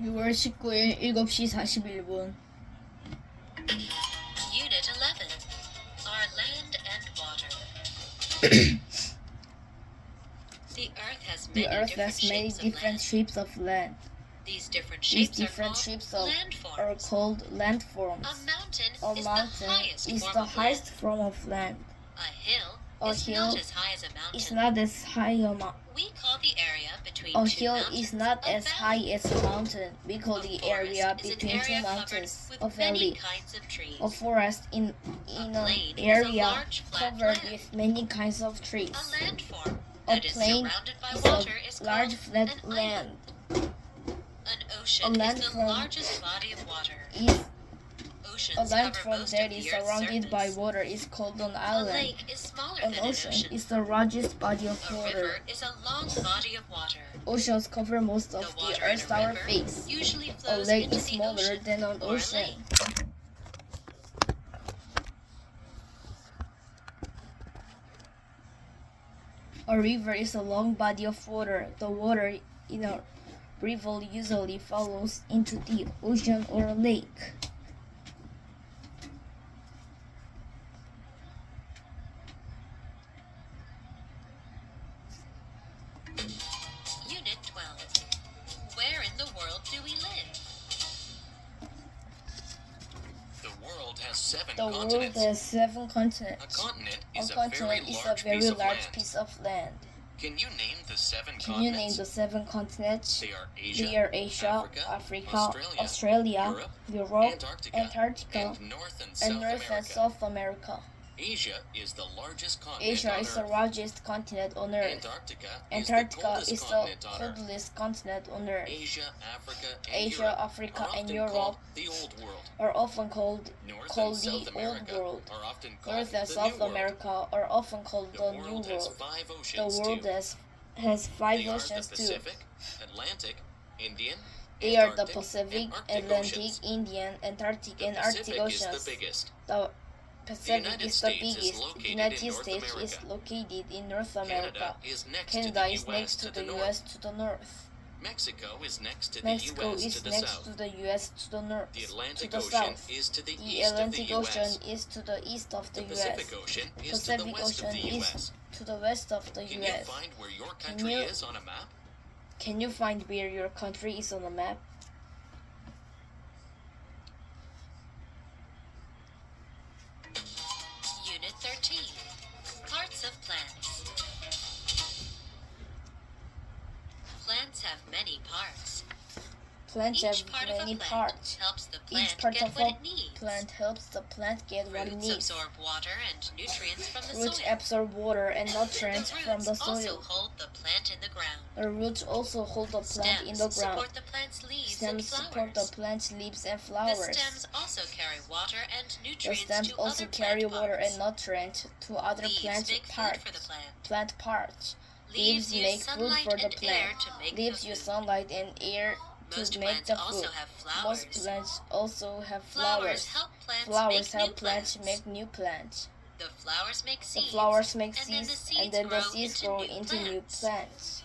6월 19일 7시 41분. Unit 11. Our land and water. The Earth has The many Earth different has many shapes different of land. shapes of land. These different These shapes different are shapes called are landforms. called A landforms. mountain A is mountain the highest is form the of highest land. form of land. A hill A is hill not as high as a is mountain. not as high a mountain. We call the area between A two hill mountains is not a as high valley. as a mountain. We call A the forest area is an between two area mountains covered a with many valley. kinds of trees. A forest in A an plain is a area large flat covered land. with many kinds of A trees. landform A that is plain surrounded by is water a is large called flat an land. island. An ocean is the landform largest body of water. A Oceans landform cover most that of the is Earth's surrounded by surface. water is called an A island. lake is smaller An than an ocean ocean. is the largest body of A water. river is a long body of water. Oceans cover most The of the water in Earth's a our river face. usually A flows lake into is the smaller ocean than an or a ocean. lake. A river is a long body of water. The water in a river usually flows into the ocean or a lake. Unit 12. Where in the world do we live? The world has seven The world continents. has 7 A continents. continent A is a continent very is a large very piece of large land. piece of land. Can you name the seven Can you name continents? the 7 continents? They are Asia, They are Asia, Africa, Australia, Europe, Antarctica, and North and South America. Asia is the largest continent Asia on is the Earth. largest continent on Earth. Antarctica is is the the coldest continent on Earth. Asia, Africa, and Asia, Europe Africa, are and often Europe called the Old World. are often called North and the South Old America World. are often called North and the South New World. America are often called The the New world has World. 5 The oceans world too. has 5 They are the oceans too. Pacific, Atlantic, Indian, They are the Antarctic, Pacific, and Arctic Atlantic, Oceans. Indian, Antarctic, The and Arctic Pacific is Oceans. the biggest. The Pacific United is the States is biggest. located The in United North States is America. located in North America. Canada is next Canada to is the next US to to the the US north. to the north. Mexico is next to the Mexico US is to the next south. to the US to the north. The To Atlantic the Ocean south. is to the The east of the Atlantic Ocean US. is to the east of the The US. Pacific Ocean is to the Pacific west of Ocean the is US. to the west of the Can you US. find where your country you- is on a map? Can you find where your country is on a map? Unit 13. Parts of plants. Plants have many parts. Plants Each have part of many a plant parts. helps the Each plant part get of what a it needs. plant helps the plant get what it Roots needs. absorb water and nutrients from the Roots soil. absorb water and nutrients The from the roots also soil. hold the plant in the ground. The roots also hold the plant in the Stems ground. support the plant's leaves and Stems support the flowers. plant's leaves and The flowers. stems also carry water and The nutrients stems to also other carry plant water parts. and nutrients to other Leaves plant make food parts. for the plant. Plant parts. Leaves use make food sunlight for the and air plant. to make Leaves the use food. sunlight and air Most to make plants the also food. have flowers. Most plants also have Flowers flowers. help plants Flowers make help new plants make new plants. The flowers make The seeds. flowers make and then the seeds, seeds and then the grow seeds into grow new into new plants. plants.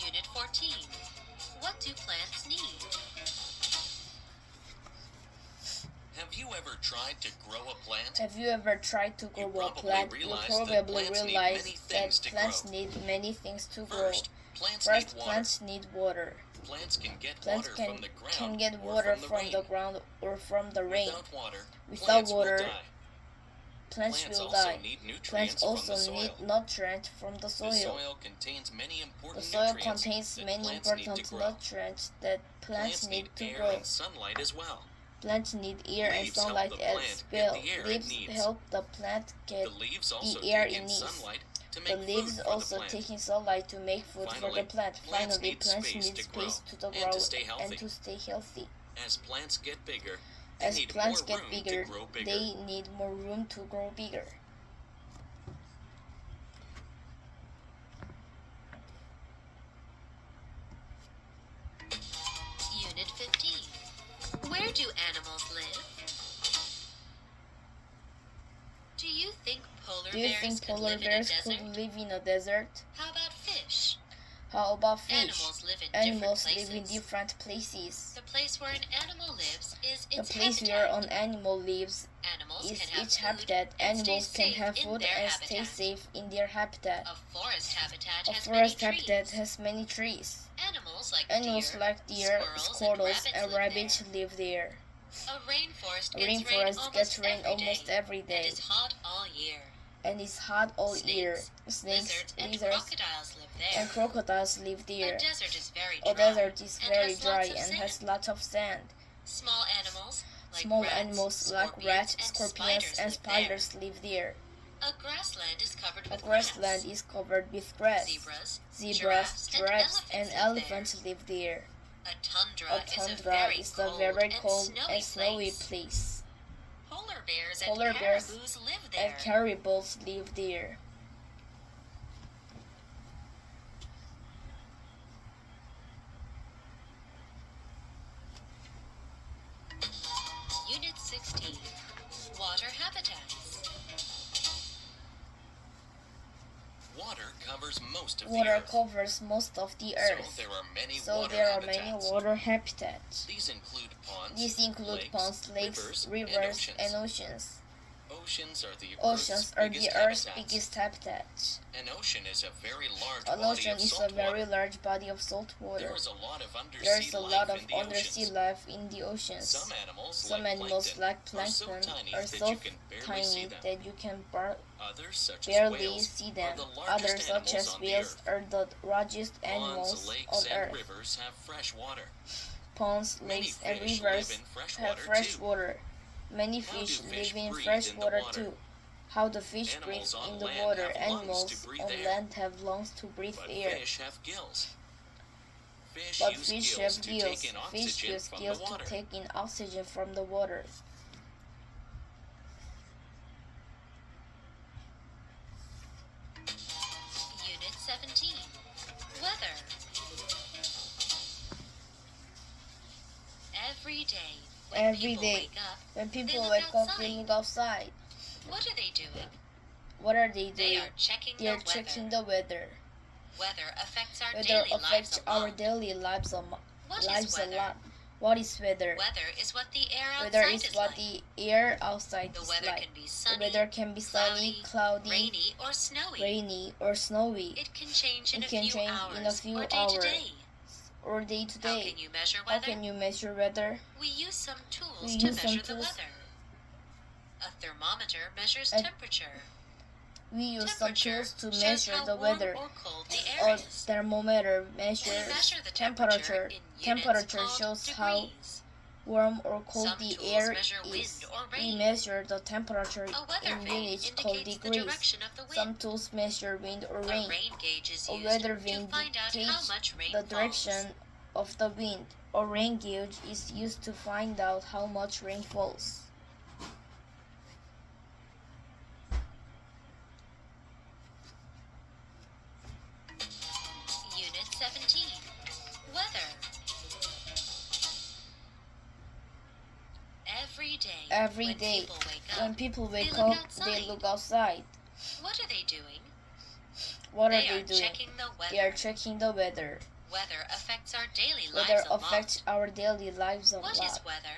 Unit 14. What do plants need? Have you ever tried to grow a plant? Have you ever tried to grow a probably plant? You realized that probably plants need realize many that things to plants grow. need many things to grow. First, plants First, need water. plants need water. Plants can get Plants water can from the ground can get or water from from the the rain. ground or from the rain. Without water, Without plants water, will die. Plants will also die. need nutrients Plants from also the soil. need nutrients from the The soil. soil contains many important The soil nutrients contains that many plants need to important grow. nutrients that plants need to air grow. and sunlight as well. Plants need air and Leaves help sunlight the as plant well. get the air it Leaves needs. help the plant get The leaves also the air take it in needs. sunlight to The make leaves food for also the plant. take in sunlight to make food for Finally, the plant. plants Finally, need plants space need to space to grow and grow to stay healthy. and to stay healthy. As plants get bigger, they As need plants more get room bigger, to grow bigger. they need more room to grow bigger. Unit 15. Where do animals live? Do you think polar polar Do you bears think could polar live bears in a could desert? live in a desert? How about fish? How about fish? Animals live in Animals different live in places. different places. The place where an animal lives is The its place habitat. where an animal lives Animals is can have its food habitat. and stay Animals can safe have in food their and habitat. stay safe in their habitat. A forest habitat A has forest many habitat trees. has many trees. Animals like Animals deer, like deer, squirrels, squirrels, and and rabbits live there. A rainforest A gets rainforest gets rain almost every and day, is hot all year. and it's hot all year. Snakes, Snakes, and lizards, crocodiles live there. and crocodiles live there. A desert is very A dry, desert is and very has dry lots of and sand. has lots of sand. Small animals like Small rats, animals like scorpions, rats, and scorpions, and live spiders live there. there. A grassland is covered A with grassland grass. is covered with grass. Zebras, Giraffes, and live elephants live there. there. A tundra, A tundra is a very cold and snowy place. Polar bears Polar and bears caribous live there. And caribous live there. Unit 16. Water habitats. Water covers most of Water the earth. covers most of the So earth. there are many So water there are habitats. many water habitats. These include ponds, These include ponds, lakes, rivers, and oceans. Oceans are the Oceans Earth's are biggest the Earth's habitats. biggest habitat. An ocean is a very large An body ocean of is a salt very water. large body of salt water. There is a lot of undersea There's a lot life of in the undersea oceans. life in the oceans. Some animals, Some like animals, like plankton, plankton, are are so so tiny that you can barely see tiny them. that you can Others, such as barely whales, see are them. the largest Others, such animals as on the whales, earth. are the largest Ponds, animals lakes, on and Earth. rivers have fresh water. Ponds, Many lakes, and fish rivers live in fresh have water, fresh too. water. Many How do fish fish live in breathe fresh in the water water? too. How do fish Animals breathe on in the land water? have lungs to Animals breathe on air. land have lungs to breathe But air. fish have gills. Fish But use fish gills have to gills. take in Fish oxygen use from gills the to water. take in oxygen from the water. Unit 17. Weather. Every day, when Every people day. wake up, When people look wake up, outside. they look outside. what are they doing? What are they They doing? are checking They the are weather. checking the weather. Weather affects our Weather daily lives affects a our lot. daily lives a What is lives a weather? lot. What is weather? Weather is what the air outside Weather is is what like. the air outside The is weather like. can be The sunny, weather can be sunny, cloudy, rainy, or snowy. rainy, or snowy, It can change in It a can few change hours in a few or day hours. to day. or day to How day. can you measure How weather? can you measure weather? We use some tools We to use some measure the tools. weather. A thermometer measures A- temperature. We use some Temperature tools to shows measure how the warm weather. or cold the A air is. thermometer We measures measure the temperature. in units Temperature called shows how degrees. warm or cold Some the tools air measure wind is. or We rain. measure the temperature A weather in vane units called indicates the degrees. direction of the wind. Some tools measure wind or A rain. rain gauge is A used weather to vane find out how dictates much rain the falls. direction of the wind. A rain gauge is used to find out how much rain falls. Unit 17. Weather. Every day, Every when day, people wake up, When people wake look up, outside. they look outside. what are they doing? What are They they are doing? checking the weather. They are checking the weather. Weather affects our daily Weather lives a affects lot. our daily lives a What lot. is weather?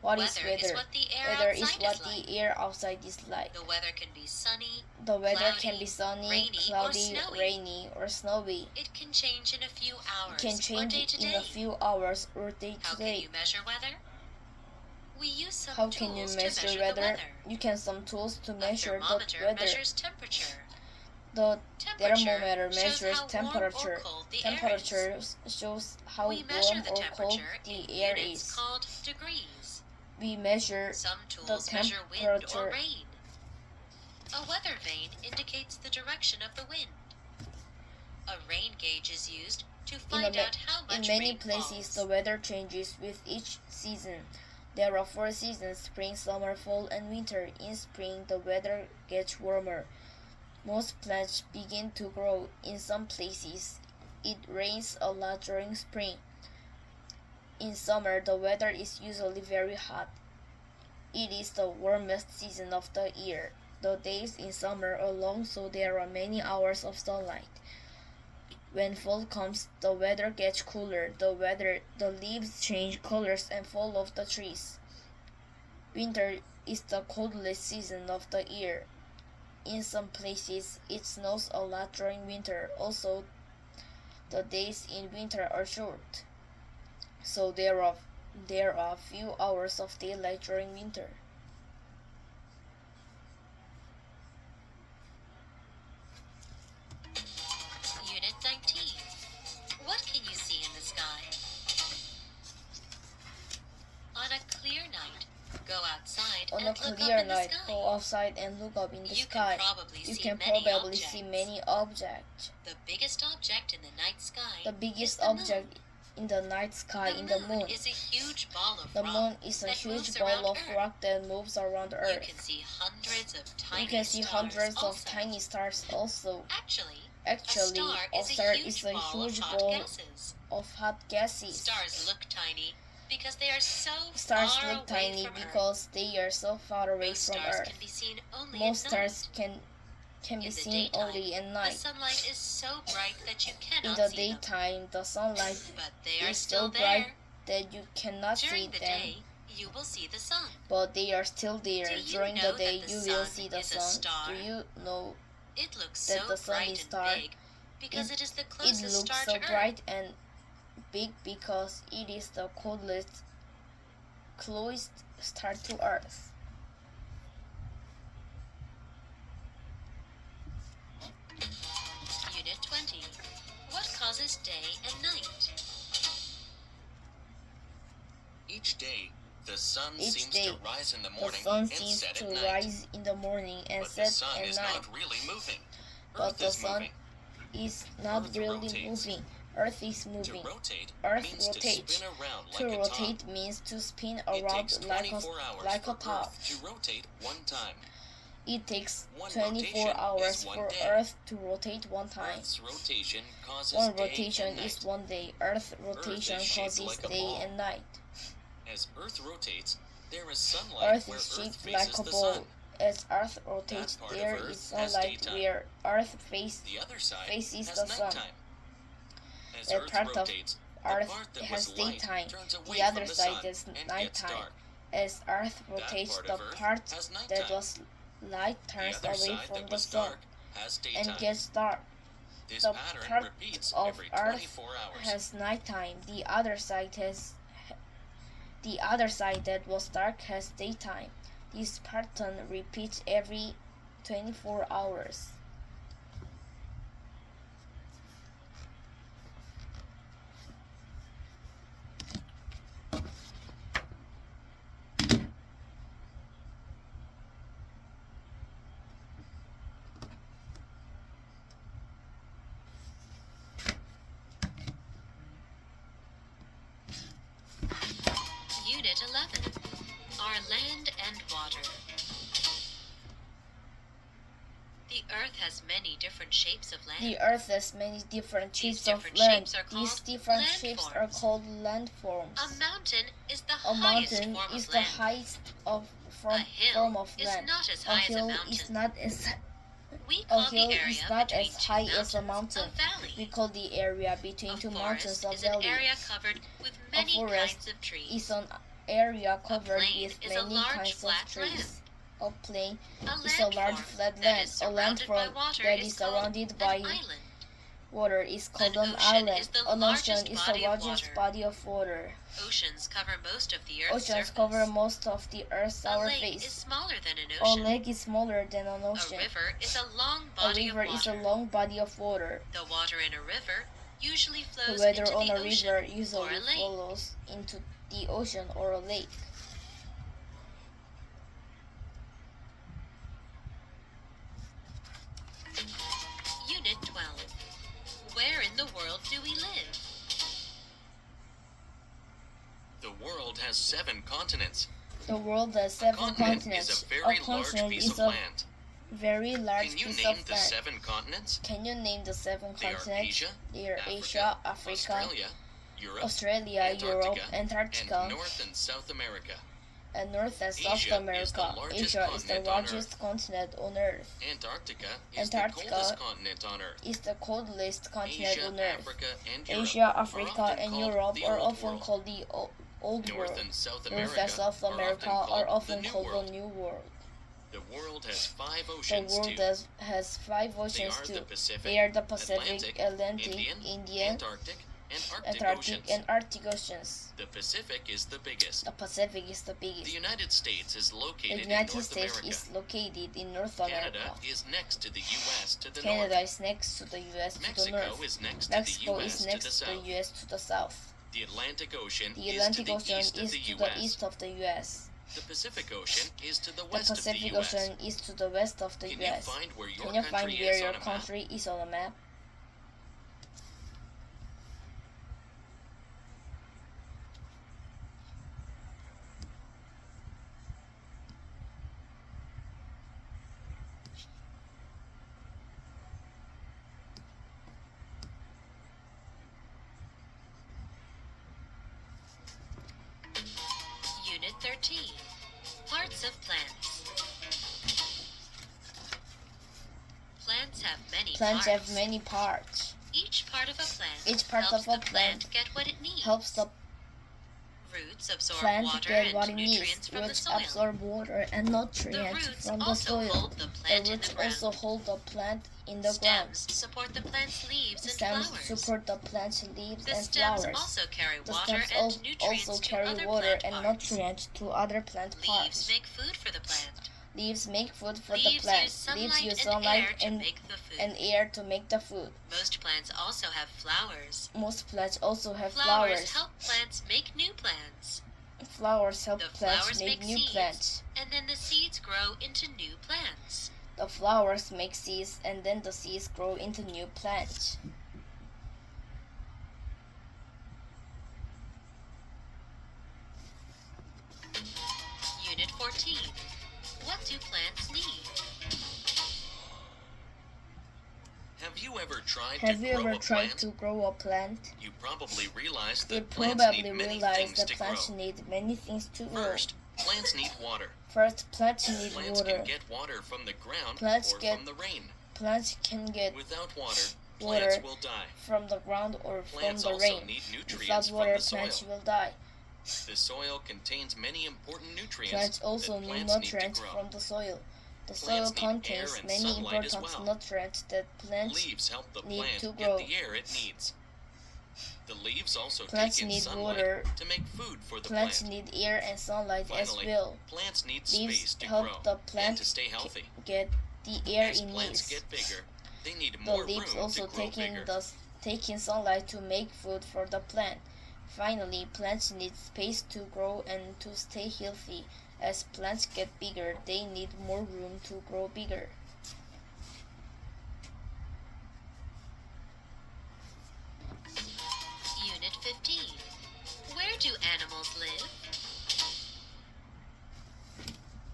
What is Weather is weather? what the air Weather is outside what is like. the air outside is like. The weather can be sunny. The weather cloudy, can be sunny, rainy, or cloudy, snowy. rainy, or snowy. It can change in a few hours It can or change day to in day. a few hours or day How to can day. you measure weather? We use some How tools can you to measure measure weather? the weather. You can some tools to A measure the thermometer weather. measures temperature. The Temperature thermometer shows measures how temperature. warm or cold the air is. Temperature shows how We measure warm the or cold temperature the in air units is. called degrees. We measure Some tools measure wind temperature. or rain. A weather vane indicates the direction of the wind. A rain gauge is used to find out how In much many rain places, falls. the weather changes with each season. There are 4 seasons: spring, summer, fall, and winter. In spring, the weather gets warmer. Most plants begin to grow. In some places, it rains a lot during spring. In summer, the weather is usually very hot. It is the warmest season of the year. The days in summer are long, so there are many hours of sunlight. When fall comes, the weather gets cooler. The leaves change colors and fall off the trees. Winter is the coldest season of the year. In some places, it snows a lot during winter. Also, the days in winter are short, so there are few hours of daylight during winter. Unit 19. What can you see in the sky? On a clear night, go outside On and a look up clear in the night, sky. go outside and look up in the You sky. can probably You see can many probably objects. see many objects. The biggest object in the night sky The biggest is the object moon. in the night sky is the moon. Is a huge ball of The rock moon is a that huge moves ball around of Earth. rock that moves around You Earth. can see hundreds of tiny You can see stars hundreds of also. tiny stars also. Actually, Actually, a a star star is a huge ball ball of hot gases. of hot gases. Stars look tiny because they are so Stars far look away tiny from because they are so far away Most from stars Earth. can be seen only Most at stars night. can be In the seen daytime, only at The night. sunlight is so bright that you In cannot the see them. daytime, the sunlight But they are is still so bright there. that you cannot see During the them, day, you will see the sun. but they are still there. Do you During know the day, that the you will sun see the is a sun. star? Do you know It looks that so the sun bright is and star? big because it is the It closest looks star so to bright Earth. and big because it is the closest star to Earth. Unit 20. What causes day and night? Each day, the sun Each seems day, to rise in the The morning sun and seems set to at night. rise in the morning and But the set sun at is night. not really moving. But Earth the is sun moving. is not Earth really rotates. moving. Earth is To moving. rotate Earth means rotates. to spin around To like a top. rotate means to spin It around takes like 24 hours a for top. Earth to rotate one time. It takes One 24 rotation hours is one for day. Earth to rotate one time. Earth's rotation causes One day rotation and is night. 1 day. Earth rotation shaped causes like a day ball. and night. As Earth rotates, there is sunlight Earth where is Earth shaped faces like a the ball. sun. As Earth rotates, part of there Earth is has sunlight daytime. where Earth faces The other side faces has the sun. nighttime. As That Earth part of rotates, the Earth part that has was light daytime. turns away The other from the side sun has and gets nighttime. dark. As Earth rotates, part the of Earth part has that nighttime. was light The turns other away side from that the was sun dark has daytime. and gets dark. This The pattern part repeats of every Earth 24 hours. has nighttime. The other side that was dark has daytime. This pattern repeats every 24 hours. Unit 11. Our land and water. The Earth has many different shapes of land. The Earth has many different These shapes of different land. shapes are These called different shapes are landforms. called landforms. A mountain is the A highest mountain form is of the land. highest A hill form of is land. not as A high as a hill mountain. is not as We a call hill the area is not between as two high as a mountains mountain. valley. We call the area between A two forest mountains a is an valley. area covered with many forest kinds of trees. Is an area covered plain with is a many large kinds of flat trees. A plain A is a large landform flat that land. is A surrounded by landform water that is is called surrounded by an island. water is called An an ocean island. is the An ocean largest is the body of largest water. body of water. Oceans cover most of the Earth's Oceans surface. cover most of the Earth's A lake surface. is smaller than an A ocean. lake is smaller than an A ocean. river is a long A body river of is a water. long body of water. The water in a river usually The flows weather into on the a ocean river or usually a lake. flows into the ocean or a lake. Unit 12. Where in the world do we live? The world has 7 continents. The world has A 7 continent continents. is a very large continent piece is of a land. very large Can you piece name of the land. 7 continents? Can you name the 7 They are continents? Asia, They are Africa, Asia, Africa, Australia, Europe, Australia, Europe, Antarctica, Antarctica, and North and South America. and North and South Asia is the America. largest Asia is the continent on largest continent on Earth. Antarctica is Antarctica the coldest continent on Earth. Is the coldest continent Asia, on Earth. Africa, and Europe Asia, are Africa, often and called Europe the are Old often World. called the Old North World. and South North America, and South America are often the New called World. the New World. The world has 5 The oceans world too. has 5 They oceans are too. the Pacific, They are the Pacific, Atlantic, Indian, Antarctic, and Arctic Antarctic, oceans. and Arctic oceans. The Pacific is the biggest. The Pacific is the The biggest. United States is The located in United North States America. is located in North Canada America. is next to the U.S. to the Canada north. is next to the US to the Mexico north. is next Mexico to the is U.S. next to the to the south. US to the south. The Atlantic Ocean The is to Atlantic the Ocean east of is the to the U.S. east of the US. The Pacific Ocean is to the The west of the Pacific U.S. Ocean is to the west of the Can you US. find where your Can you find country where is your on a map? country is on a map? Unit 13. Parts of plants. Plants have many Plants parts. have many parts. Each part of a plant Each part helps of a the plant plant get what it needs. Helps the Roots absorb plant water get and what it nutrients needs. from the Roots soil. absorb water and The nutrients roots from the also soil. hold the The plant in roots the ground. also hold the plant in the ground. Stems support the plant's leaves and Stems flowers. support the plant's leaves The and stems flowers. also carry The water stems and nutrients also to carry other water plant and parts. nutrients to other plant Leaves parts. make food for the plant. Leaves make food for the Leaves plant. use Leaves use sunlight sunlight and air to make the food. and air to make the food. Most plants also have flowers. Most plants also have Flowers flowers. help plants make new plants. Flowers help The plants flowers make make new seeds. plants. And then the seeds grow into new plants. The flowers make seeds and then the seeds grow into new plants. Unit 14. What do plants need? Have you ever tried Have to you grow ever a tried plant? to grow a plant? You probably realize You that plants probably need many realize things that to grow. plants need many things to grow. First, plants need water. First, plants need Plants water. can get water from the ground Plants or get- from the rain. Plants can get Without water, water plants will die. from the ground or from Plants the also rain. need nutrients Without from water, the soil. plants will die. The soil contains many important nutrients Plants also that need plants nutrients need to grow. from the soil. The Plants soil need air contains and many sunlight as important well. nutrients that plants Leaves help the need plant to get grow. the air it needs. The leaves also Plants take in need sunlight water. to make food for the Plants plant. need air and sunlight as Finally, well. plants need Leaves space to help grow the and plant to stay healthy. get the air As it plants needs. get bigger, they need The more leaves room also to grow bigger. take in sunlight to make food for the plant. Finally, plants need space to grow and to stay healthy. As plants get bigger, they need more room to grow bigger. Unit 15. Where do animals live?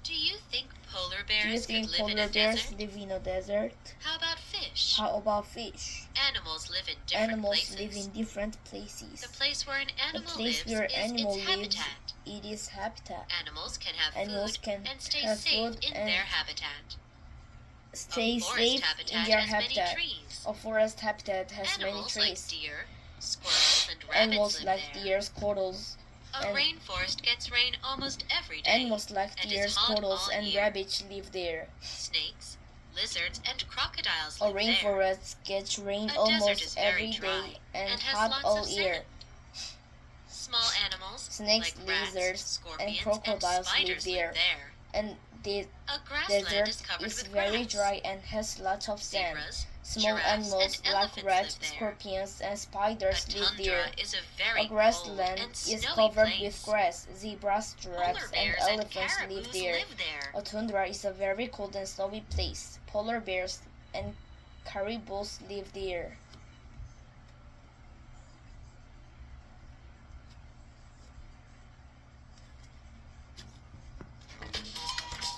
Do you think polar Do you bears think could live in polar a bears desert? live in a desert? How about fish? How about fish? Animals live in different Animals places. live in different places. The place where an The animal place lives where is animal its lives, habitat. it is habitat. Animals can have Animals food can and stay have safe food in and their habitat. Stay A forest safe in habitat their has habitat. many trees. A forest habitat has many Animals like trees. deer, squirrels, and rabbits Animals live like there. deer, squirrels. A and- rainforest gets rain almost every day. Animals like and deer, is hot squirrels, all and year. rabbits live there. Snakes, lizards, and crocodiles A live there. rainforest gets rain A desert almost is very every dry day and and has hot lots all of year. sand. Small animals Snakes, like rats, lizards, scorpions, and crocodiles spiders live there. live there. And the A grassland desert is covered is with very grass. dry and has lots of sand. Zebras, Small giraffes, animals and like elephants rats, live there. scorpions, and A spiders live tundra there. is a very A grassland cold and is snowy covered place. with grass. Zebras, giraffes, Polar and bears elephants and live caraboos there. live there. A tundra is a very cold and snowy place. Polar bears and caribous live there.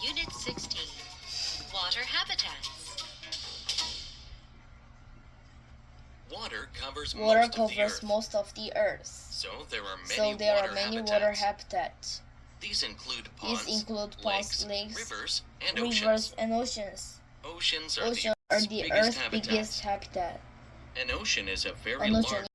Unit 16. Water habitats. Water covers Water most of the covers earth. most of the earth. So there are So many there water are many habitats. water habitats. These include These ponds, include ponds, lakes, rivers, and rivers, oceans. and oceans. Oceans are Oceans the are Earth's the biggest Earth's biggest habitat. An ocean is a very An large ocean